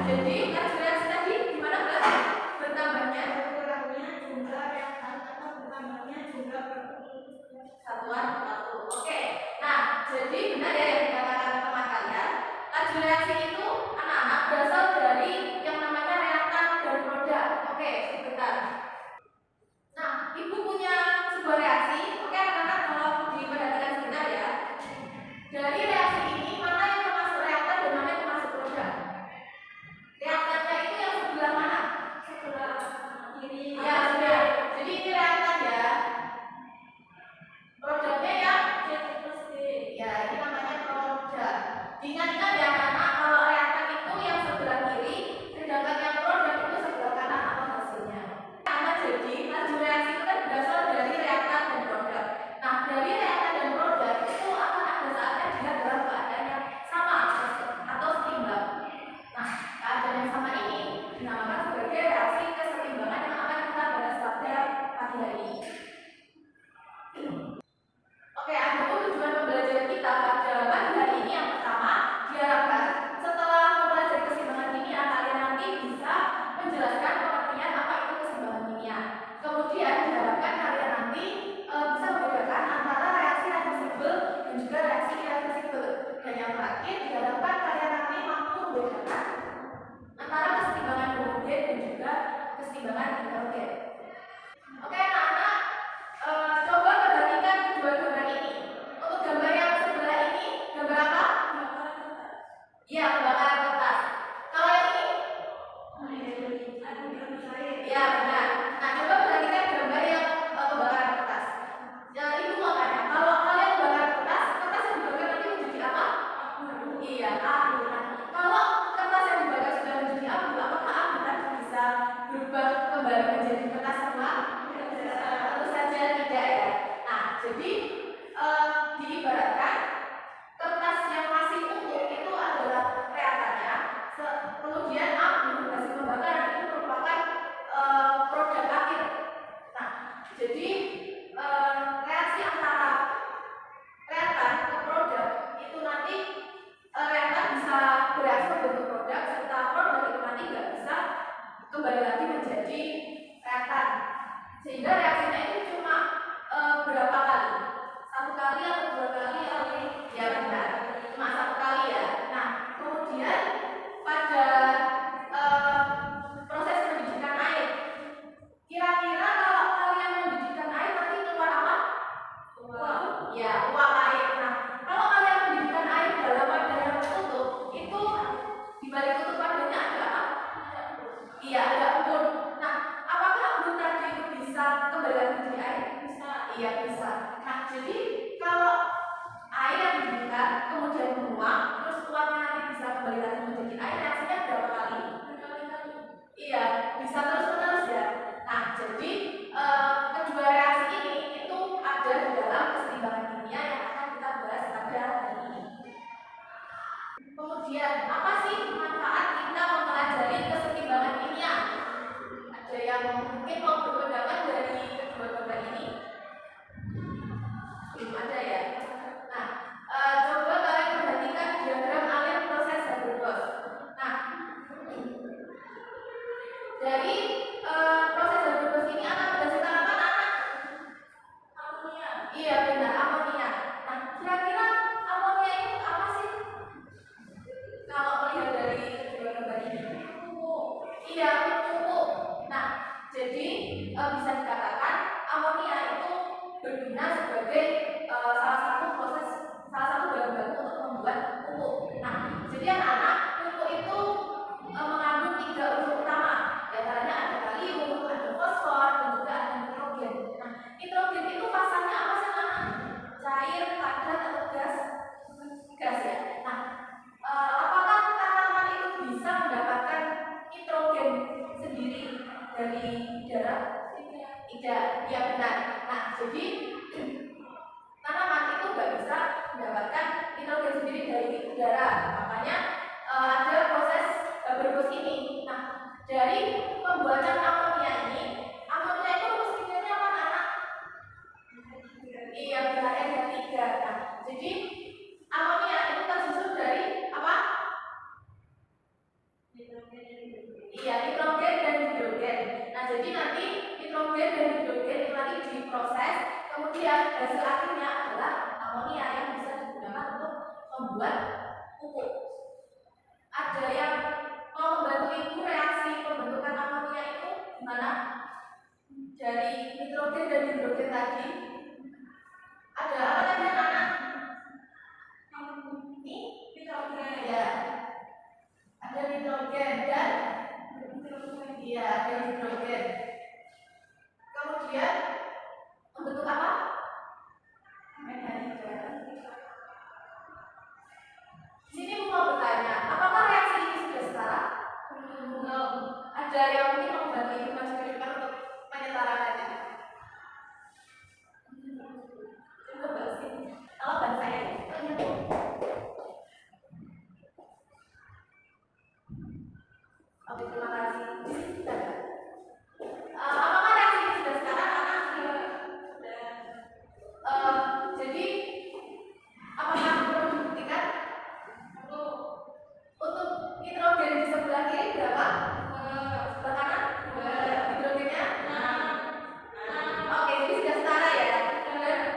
Jadi laju reaksi tadi gimana Mbak? Bertambahnya jumlah reaktan atau bertambahnya jumlah satuan waktu. Oke. Nah, jadi benar ya yang dikatakan teman kalian. Laju reaksi itu anak-anak berasal dari yang namanya reaktan dan produk. Oke, sebentar. Nah, Ibu punya sebuah reaksi. Oke, anak-anak kalau diperhatikan sebentar ya. Dari reaksi ini mana yang termasuk reaktan dan mana yang termasuk produk? Reaktannya itu yang sebelah mana? Sebelah kiri. Ya, sudah. Jadi ini reaktan ya. Produknya ya ya ini namanya produk. Diingat-ingat ya anak-anak, kalau reaktan itu yang sebelah kiri, sedangkan yang produk itu sebelah kanan apa hasilnya. Karena jadi laju reaksi itu kan berasal dari reaktan dan produk. Nah, dari reaktan dan produk itu akan ada saatnya dia dalam keadaan yang sama atau seimbang. Nah, keadaan yang sama ini dinamakan sebagai reaksi keseimbangan yang akan kita bahas pada pagi hari ini. Oke, adapun tujuan pembelajaran kita pada pagi hari ini yang pertama, diharapkan setelah mempelajari keseimbangan kimia, kalian nanti bisa menjelaskan pengertian apa itu keseimbangan kimia. Kemudian diharapkan kalian nanti bisa membedakan antara reaksi reversibel dan juga reaksi irreversibel. Dan yang terakhir, diharapkan kalian nanti mampu membedakan antara keseimbangan homogen dan juga keseimbangan heterogen. Oke, anak-anak, coba perhatikan kedua gambar ini. Untuk gambar yang sebelah ini, gambar apa? Iya, pembakaran kertas. Kalau yang ini? Iya, benar. Nah, coba perhatikan gambar yang pembakaran kertas. Yang itu makanya, kalau kalian membakar kertas, kertas yang dibakar nanti menjadi apa? Iya, abu. Nah, kalau kertas yang dibakar sudah menjadi abu, apakah abu tadi bisa berubah kembali menjadi kertas semula? Tentu saja tidak ya. Nah, jadi diibaratkan kertas yang masih utuh itu adalah reaktannya. Kemudian abu hasil pembakaran itu merupakan produk akhir. Nah, jadi reaksi antara reaktan ke produk itu nanti reaktan bisa bereaksi membentuk produk, serta produk itu nanti nggak bisa kembali lagi menjadi reaktan. Sehingga reaksinya itu cuma berapa kali? Satu kali atau dua kali? Ya benar, cuma satu kali ya. Nah, kemudian pada proses pendidikan air, kira-kira kalau kalian mendidihkan air nanti keluar apa? Uap. Ya, uap air. Nah, kalau kalian mendidihkan air dalam wadah yang tertutup, itu di balik tutup wadahnya ada apa? Iya, ada embun. Nah, apakah embun tadi itu bisa kembali lagi menjadi air? Bisa. Iya, bisa. Nah, jadi kalau air yang dididihkan kemudian menguap, terus uapnya nanti bisa kembali lagi menjadi air, reaksinya berapa kali? Berkali-kali. Iya, bisa terus-menerus ya. Nah, jadi kedua reaksi ini itu ada di dalam keseimbangan kimia yang akan kita bahas pada hari ini. Kemudian, apa sih manfaat kita mempelajari keseimbangan kimia? Ada yang mungkin mau berpendapat dari kedua gambar ini? Belum ada ya? Nah, coba kalian perhatikan diagram alir proses Haber-Bosch. Nah, dari proses Haber-Bosch ini akan menghasilkan apa anak? Amonia. Iya benar, amonia. Nah, kira-kira amonia itu apa sih? Kalau melihat dari kedua gambar ini, pupuk. Iya, pupuk. Nah, jadi bisa dikatakan amonia itu berguna sebagai salah satu bahan baku untuk membuat pupuk. Nah, jadi anak-anak, pupuk itu mengandung 3 unsur utama. Di antaranya ada kalium, ada fosfor, dan juga ada nitrogen. Nah, nitrogen itu fasanya apa sih anak? Cair, padat, atau gas? Gas ya. Nah, apakah tanaman itu bisa mendapatkan nitrogen sendiri dari udara? Tidak. Ya benar. Nah, jadi tanaman itu nggak bisa mendapatkan nitrogen sendiri dari udara. Makanya ada proses Haber-Bosch ini. Nah, dari pembuatan amonia ini, amonia itu rumus kimianya apa anak? Iya, benar NH3. Nah, jadi amonia itu tersusun dari apa? pupuk. Ada yang mau membantu ibu reaksi pembentukan amonia itu gimana? Dari nitrogen dan hidrogen tadi. Ada apa tadi anak? Ini nitrogen ya. Ada nitrogen dan iya, ada hidrogen. Kemudian membentuk apa? Di sini mau bertanya, apakah reaksi ini sudah setara? Belum. Ada yang mungkin mau membantu ibu maju ke depan untuk menyetarakannya. Coba bahas ini. Kalau bahas saya, oke, terima kasih. Di sini sudah ada. Apakah reaksi ini sudah setara? Jadi apakah perlu dibuktikan? Untuk nitrogen di sebelah kiri berapa? Sebelah kanan? Hidrogennya? Oke, jadi sudah setara ya.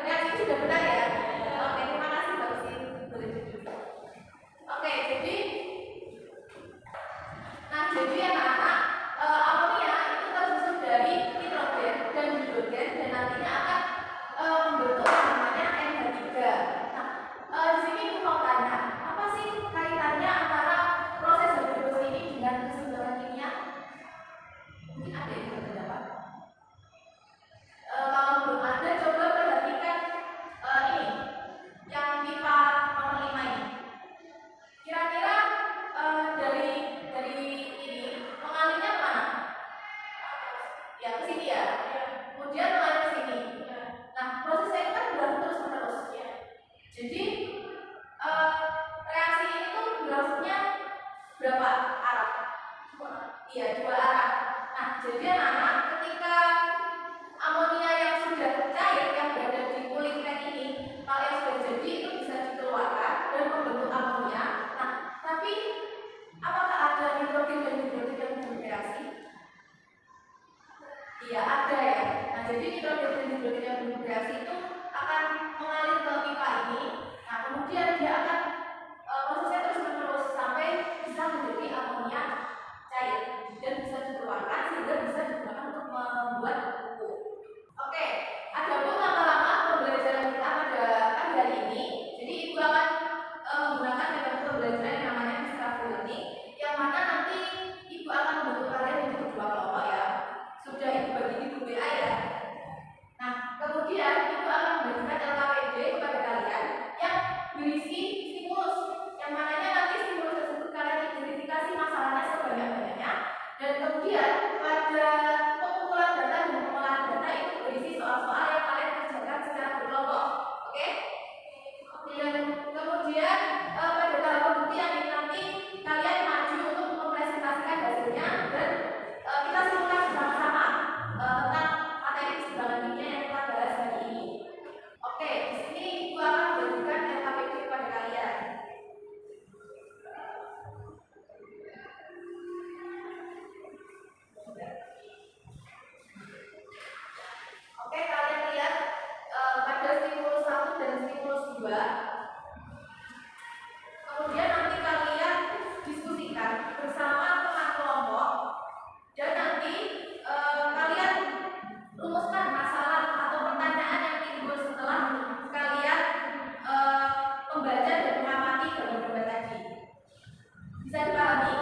Reaksi sudah benar ya. Oke, terima kasih Mbak Usi. Boleh duduk. Oke, jadi anak-anak amonia itu tersusun dari nitrogen dan hidrogen dan nantinya akan membentuk namanya NH3. Nah, di sini aku mau tanya, apa sih kaitannya antara proses hidrolisis ini dengan kesimbangan kimia? Mungkin ada yang berpendapat. Kalau belum ada, coba perhatikan ini yang pipa nomor 5 ini. Kira-kira dari ini mengalirnya mana? Ya ke sini ya. Kemudian mengalir ke sini. Nah, prosesnya itu kan berlangsung terus-menerus. Jadi reaksi ini tuh berlangsungnya berapa arah? Iya, 2 arah. Nah, jadi anak-anak ketika amonia yang sudah cair yang berada di kulit pen ini, kalau yang sudah jadi itu bisa dikeluarkan dan membentuk amonia. Nah, tapi apakah ada nitrogen dan hidrogen yang bereaksi? Iya, ada ya. Nah, jadi nitrogen dan hidrogen yang bereaksi itu akan mengalir ke pipa ini. Nah, kemudian dia akan prosesnya terus-menerus sampai bisa menjadi amonia cair dan bisa dikeluarkan sehingga bisa digunakan untuk membuat pupuk. Oke, ada pun lama-lama pembelajaran kita pada pagi hari ini. Jadi ibu akan menggunakan metode pembelajaran yang namanya discovery learning, yang mana nanti ibu akan membentuk kalian menjadi 2 kelompok ya. Sudah ibu bagi di grup WA ya. Nah, kemudian ibu akan memberikan LKPD kepada kalian yang berisi stimulus, yang mananya nanti stimulus tersebut kalian identifikasi masalahnya sebanyak-banyaknya, dan kemudian pada pengumpulan data dan pengolahan data itu berisi soal-soal yang kalian kerjakan secara berkelompok. Oke? Dan kemudian pada tahap pembuktian ini nanti kalian maju untuk mempresentasikan hasilnya dan kita simulasi bersama-sama tentang materi kesimbangan kimia yang kita bahas hari ini. Oke, di sini ibu akan memberikan LKPD kepada kalian. Oke, kalian lihat pada stimulus 1 dan stimulus 2. Kemudian nanti kalian diskusikan bersama teman kelompok dan nanti kalian rumuskan masalah atau pertanyaan yang timbul setelah kalian membaca dan mengamati gambar-gambar tadi. Bisa dipahami?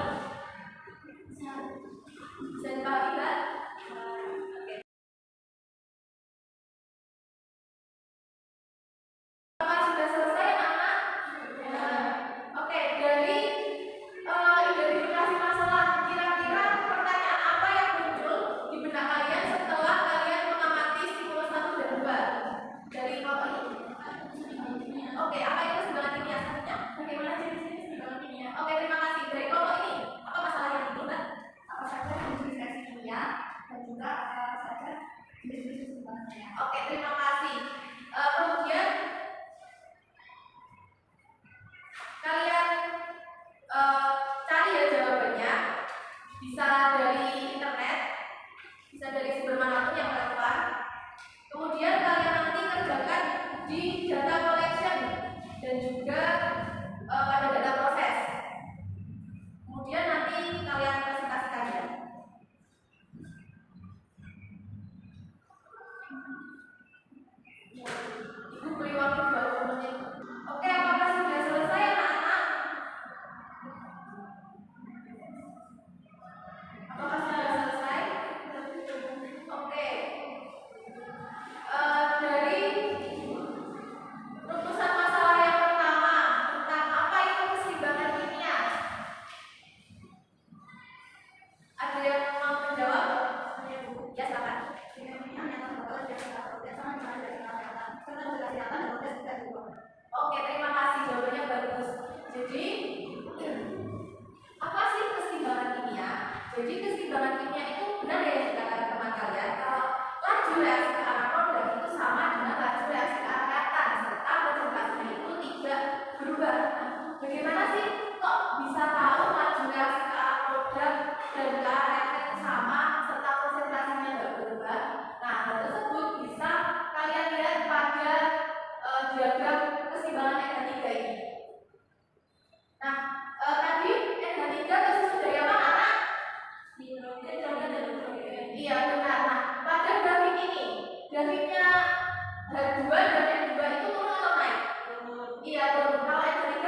Bisa dipahami kan? Oke. Apakah sudah selesai anak-anak? Oke, dari identifikasi masalah, kira-kira pertanyaan apa yang muncul di benak kalian setelah kalian mengamati stimulus 1 dan 2 dari kelompok ini? Oke, apa itu kesimbangan kimia selanjutnya? Bagaimana jenis kesimbangan kimia? Oke, terima kasih. Dari jadi keseimbangan kimia itu benar ya yang dikatakan teman kalian, kalau laju reaksi ke arah produk itu sama dengan laju reaksi ke arah reaktan serta konsentrasinya itu tidak berubah. Nah, bagaimana sih kok bisa tahu laju reaksi ke arah produk dan ke arah reaktan itu sama serta konsentrasinya tidak berubah? Nah, hal tersebut bisa kalian lihat pada diagram keseimbangan NH3 ini. Nah, tadi NH3 tersusun dari apa anak? Hidrogen dan hidrogen. Iya benar. Nah, pada grafik ini, grafiknya H2 dan N2 itu turun atau naik? Turun. Iya turun. Kalau NH3?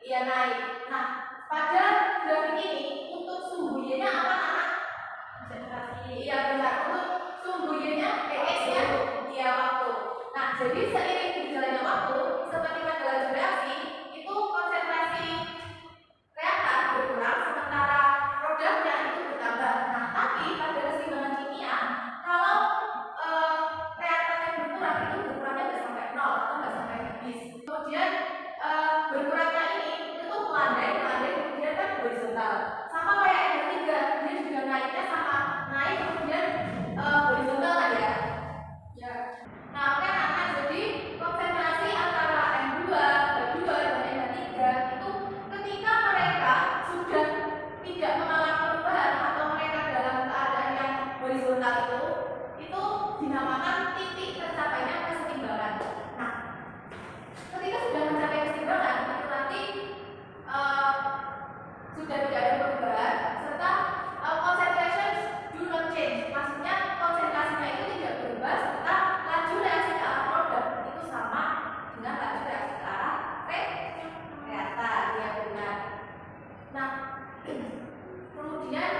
Iya naik. Nah, pada grafik ini untuk sumbu Y-nya apa anak? Konsentrasi. Iya benar. Untuk sumbu Y-nya px ya. Iya waktu. Nah, jadi seiring berjalannya waktu, seperti pada laju reaksi, itu konsentrasi reaktan berkurang sementara produknya itu bertambah. Nah, tapi pada keseimbangan kimia, kalau reaktannya berkurang itu berkurangnya nggak sampai 0 atau nggak sampai habis. Kemudian berkurangnya ini itu melandai kemudian kan horizontal. Sama kayak NH3, dia juga naiknya sama naik kemudian horizontal kan ya. Ya. Nah, oke anak, jadi konsentrasi antara N2, H2 dan NH3 itu ketika mereka sudah tidak mengalami perubahan atau mereka dalam keadaan yang horizontal itu dinamakan titik tercapainya keseimbangan. Nah, ketika sudah mencapai keseimbangan itu nanti sudah tidak ada perubahan serta concentration do not change. Maksudnya konsentrasinya itu tidak berubah serta laju reaksi ke arah produk itu sama dengan laju reaksi ke arah reaktan. Ya benar. Nah, kemudian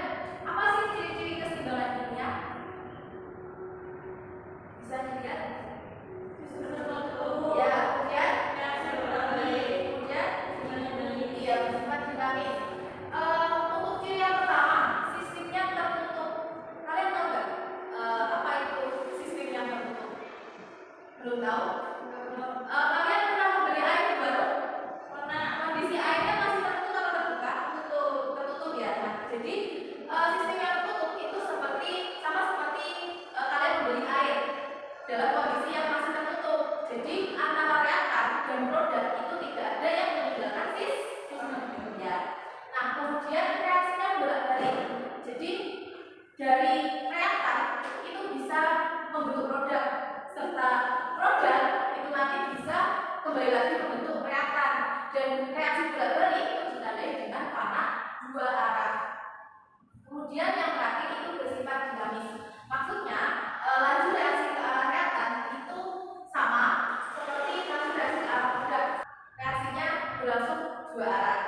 apa sih ciri-ciri keseimbangan kimia? Bisa dilihat? Ya, kemudian iya bersifat dinamis. Untuk ciri yang pertama, sistemnya tertutup. Kalian tahu nggak apa itu sistem yang tertutup? Belum tahu? Kalian pernah membeli air baru? Pernah. Kondisi airnya masih tertutup atau terbuka? Tertutup ya. Nah, jadi sistem yang tertutup itu sama seperti kalian membeli air dalam kondisi yang masih tertutup. Jadi antara reaktan dan produk itu tidak ada yang meninggalkan sistem ya. Nah, kemudian reaksinya bolak-balik. Jadi dari reaktan itu bisa membentuk produk serta produk itu nanti bisa kembali lagi membentuk reaktan dan reaksi bolak-balik itu ditandai dengan panah dua arah. Kemudian yang terakhir itu bersifat dinamis. Maksudnya laju reaksi ke arah reaktan itu sama seperti laju reaksi ke arah produk. Reaksinya berlangsung dua arah.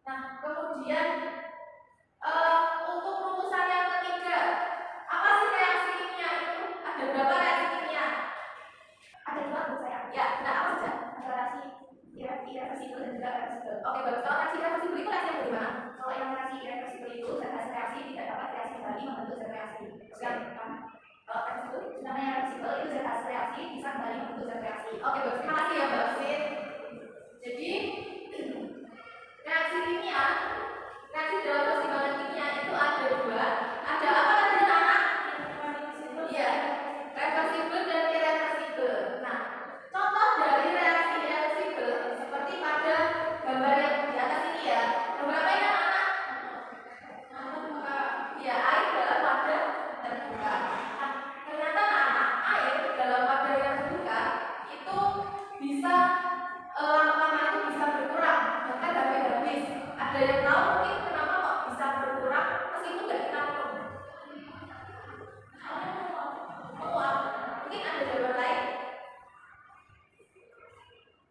Nah, kemudian untuk rumusan yang ketiga, apa sih reaksi kimia itu? Ada berapa reaksi kimia? Ada dua menurut saya. Ya, nah apa saja? Ada reaksi irreversibel dan juga reversibel. Oke, bagus. Kalau reaksi irreversibel itu reaksi yang bagaimana? Kalau yang reaksi irreversibel itu zat hasil reaksi tidak dapat reaksi kembali membentuk zat reaksi. Sedangkan kalau reversibel, namanya reversibel itu zat hasil reaksi bisa kembali membentuk zat reaksi. Oke, bagus. Terima kasih ya, Mbak Fit. Jadi reaksi kimia, reaksi dalam keseimbangan kimia itu ada dua. Ada apa tadi anak? Iya, reversibel dan irreversibel. Nah, contoh dari reaksi irreversibel seperti pada gambar yang di atas ini ya. Gambar apa ini anak? Ya, air dalam wadah terbuka. Nah, ternyata anak air dalam wadah yang terbuka itu bisa lama-lama itu bisa berkurang bahkan sampai habis. Ada yang tahu mungkin kenapa kok bisa berkurang meskipun nggak kita minum? Mungkin ada jawaban lain?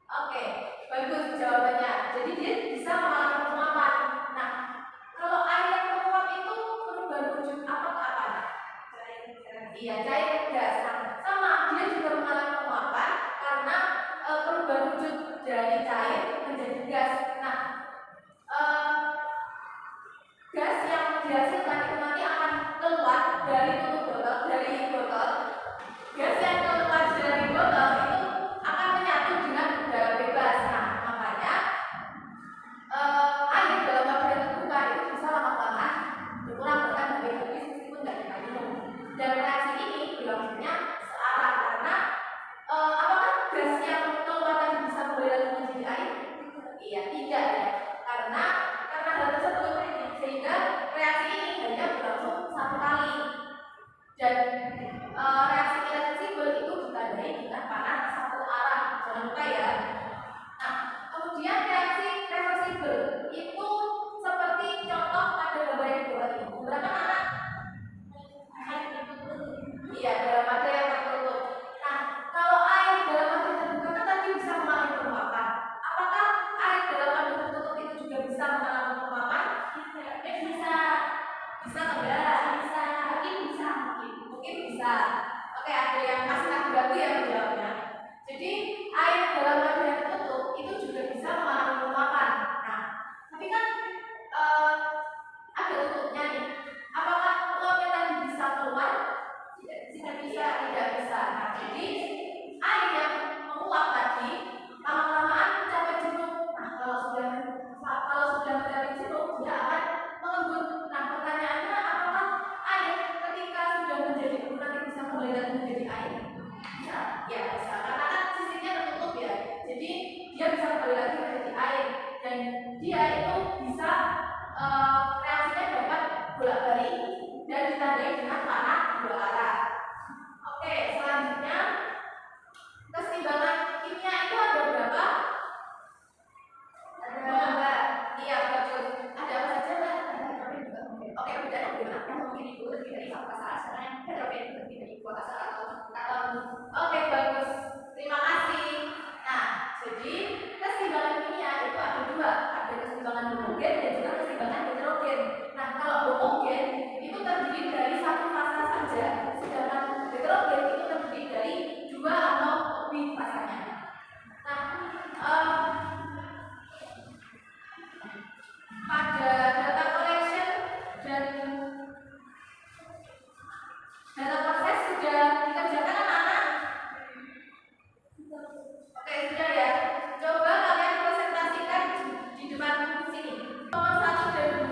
Oke, bagus jawabannya. Jadi dia bisa mengalami penguapan. Nah, kalau air yang menguap itu berubah wujud apa ke apa? Iya, cair gas. Nah, sama dia juga mengalami penguapan karena perubahan wujud dari cair menjadi gas. Nah, gas yang dihasilkan itu nanti akan keluar dari tutup botol. Gas yang keluar dari botol itu akan menyatu dengan udara bebas. Nah, makanya Kemudian reaksi reversibel itu seperti contoh pada gambar yang di bawah ini. Berapa anak? Iya, dalam wadah yang tertutup. Nah, kalau air dalam wadah terbuka kan tadi bisa mengalami penguapan. Apakah air dalam wadah tertutup itu juga bisa mengalami penguapan? Bisa. Bisa enggak? Bisa. Mungkin bisa. Oke, ada yang masih ragu-ragu ya menjawabnya. Jadi air dalam wadah yang tertutup itu juga bisa mengalami penguapan. Nah, tapi kan ada tutupnya nih. Apakah uapnya tadi bisa keluar? Tidak bisa. Nah, jadi air yang menguap tadi lama-lamaan mencapai jenuh. Nah, kalau sudah mencapai jenuh, dia akan mengembun. Nah, pertanyaannya apakah air ketika sudah menjadi embun nanti bisa kembali lagi menjadi air? Bisa. Ya, bisa. Karena kan sisinya tertutup ya. Jadi dia bisa kembali lagi menjadi air dan dia itu bisa reaksinya dapat bolak-balik dan ditandai dengan warna dua arah. Oke, selanjutnya keseimbangan kimia itu ada berapa? Ada. Iya, betul. Ada apa saja, Mbak? Oke, perbedaan gimana? Yang mungkin itu terdiri dari satu fasa sekarang yang heterogen terdiri dari dua fasa atau oke, bagus. Terima kasih. Nah, jadi keseimbangan kimia itu ada dua, ada keseimbangan homogen dan juga keseimbangan heterogen. Nah, kalau homogen itu terdiri dari satu fasa saja, sedangkan heterogen itu terdiri dari dua atau lebih fasanya. Nah, pada data collection dan data proses sudah dikerjakan anak-anak? Oke, sudah ya. Coba kalian presentasikan di depan sini. Nomor 1 dan 2,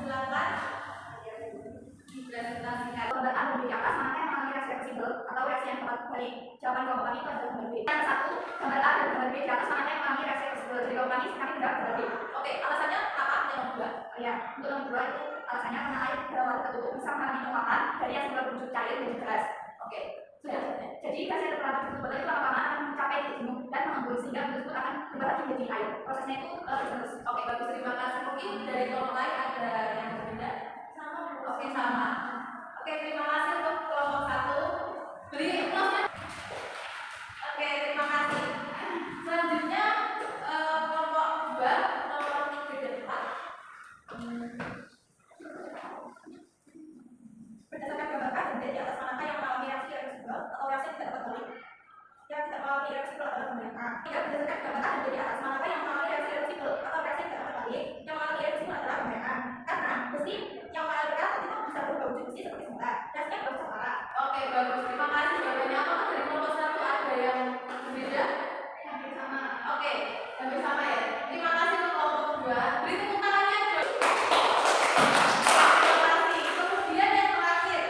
silakan dipresentasikan. Gambar A dan B di atas mana yang mengalami reaksi reversibel atau reaksi yang tepat balik? Jawaban jawaban itu adalah gambar B. Yang satu, gambar A dan gambar B di atas mana yang mengalami reaksi reversibel? Jadi jawaban ini kami tidak gambar B. Oke, alasannya apa? Yang kedua. Ya, untuk yang kedua itu alasannya karena air dalam wadah tertutup bisa mengalami penguapan dari yang semula berwujud cair menjadi keras. Oke, sudah. Jadi gas yang terperangkap di tubuh itu lama-lama akan mencapai titik jenuh dan mengembun sehingga benda tersebut akan kembali menjadi air. Prosesnya itu terus. Oke, bagus, terima kasih. Mungkin dari kelompok lain ada yang berbeda? Sama. Oke, sama. Oke, terima kasih untuk kelompok 1. Beri aplausnya. Oke, terima kasih. Selanjutnya kelompok 2, nomor 3 dan 4. Berdasarkan gambar A dan B di atas manakah yang mengalami reaksi reversibel atau reaksi yang tidak dapat balik? Yang tidak mengalami reversibel adalah gambar A. Tidak berdasarkan gambar A dan B di atas manakah yang mengalami reaksi reversibel atau reaksi yang tidak dapat balik? Yang mengalami reversibel adalah gambar A. Karena besi yang mengalami reaksi itu bisa berubah wujud besi seperti semula. Reaksinya bagus sama. Oke, bagus. Terima kasih jawabannya. Apakah dari kelompok 1 ada yang berbeda? Hampir sama. Oke, hampir sama ya. Terima kasih untuk kelompok 2. Beri tepuk tangannya, Jo. Terima kasih. Kemudian yang terakhir,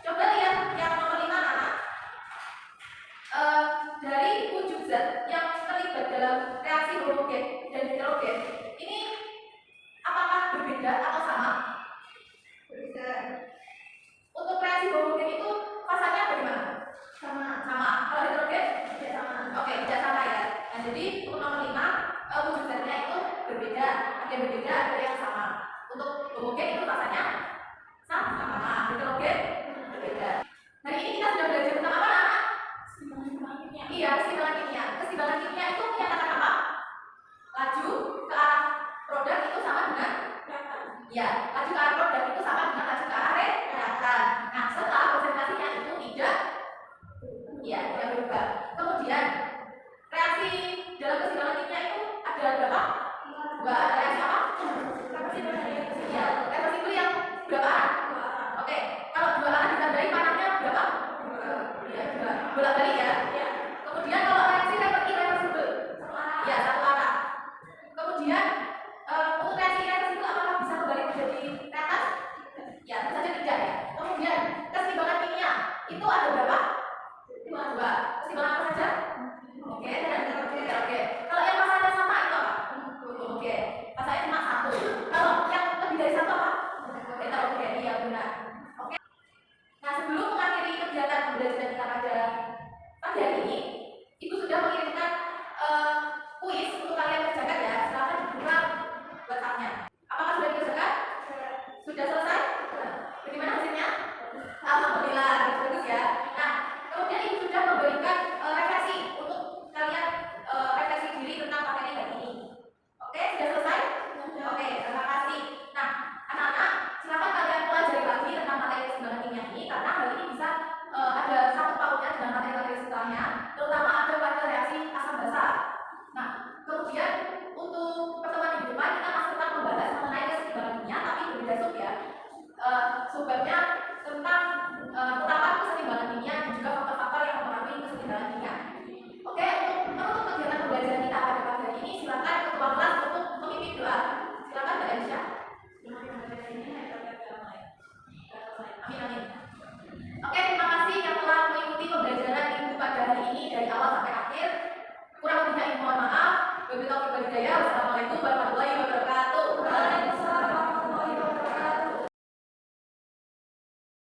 coba lihat yang nomor 5 anak. Dari wujud zat yang terlibat dalam reaksi homogen dan heterogen, ini apakah berbeda atau sama? Berbeda. Untuk reaksi homogen itu fasanya bagaimana? Sama. Kalau heterogen? Tidak sama. Oke, tidak sama ya. Nah, jadi untuk nomor 5, wujud zatnya itu berbeda. Ada yang berbeda, ada yang sama. Untuk homogen itu fasanya sama. Heterogen berbeda. Hari ini kita sudah belajar tentang apa, anak? Keseimbangan kimia. Iya, keseimbangan kimia. Keseimbangan kimia itu menyatakan apa? Laju ke arah produk itu sama dengan ya, laju ke arah produk itu sama dengan laju ke arah reaktan. Nah, setelah konsentrasinya itu tidak berubah. Kemudian reaksi dalam keseimbangan kimia itu ada berapa? Dua. Ada reaksi apa? Ya, reversibel yang berapa arah? Oke, kalau dua arah ditandai panahnya berapa? Ya, dua. Bolak-balik ya. Kemudian kalau reaksi irreversibel, ya satu arah. Kemudian untuk reaksi irreversibel apakah bisa kembali menjadi reaktan? Ya, tentu saja tidak ya. Kemudian keseimbangan kimia itu ada berapa? Dua. Keseimbangan apa saja? Oke, dan oke. Kalau yang fasanya sama itu apa? Oke, fasanya cuma satu. Kalau yang lebih dari satu apa? Heterogen, iya benar. Oke. Nah, sebelum mengakhiri kegiatan pembelajaran kita pada pagi hari ini, Ibu sudah mengirimkan kuis untuk kalian kerjakan. budidaya harus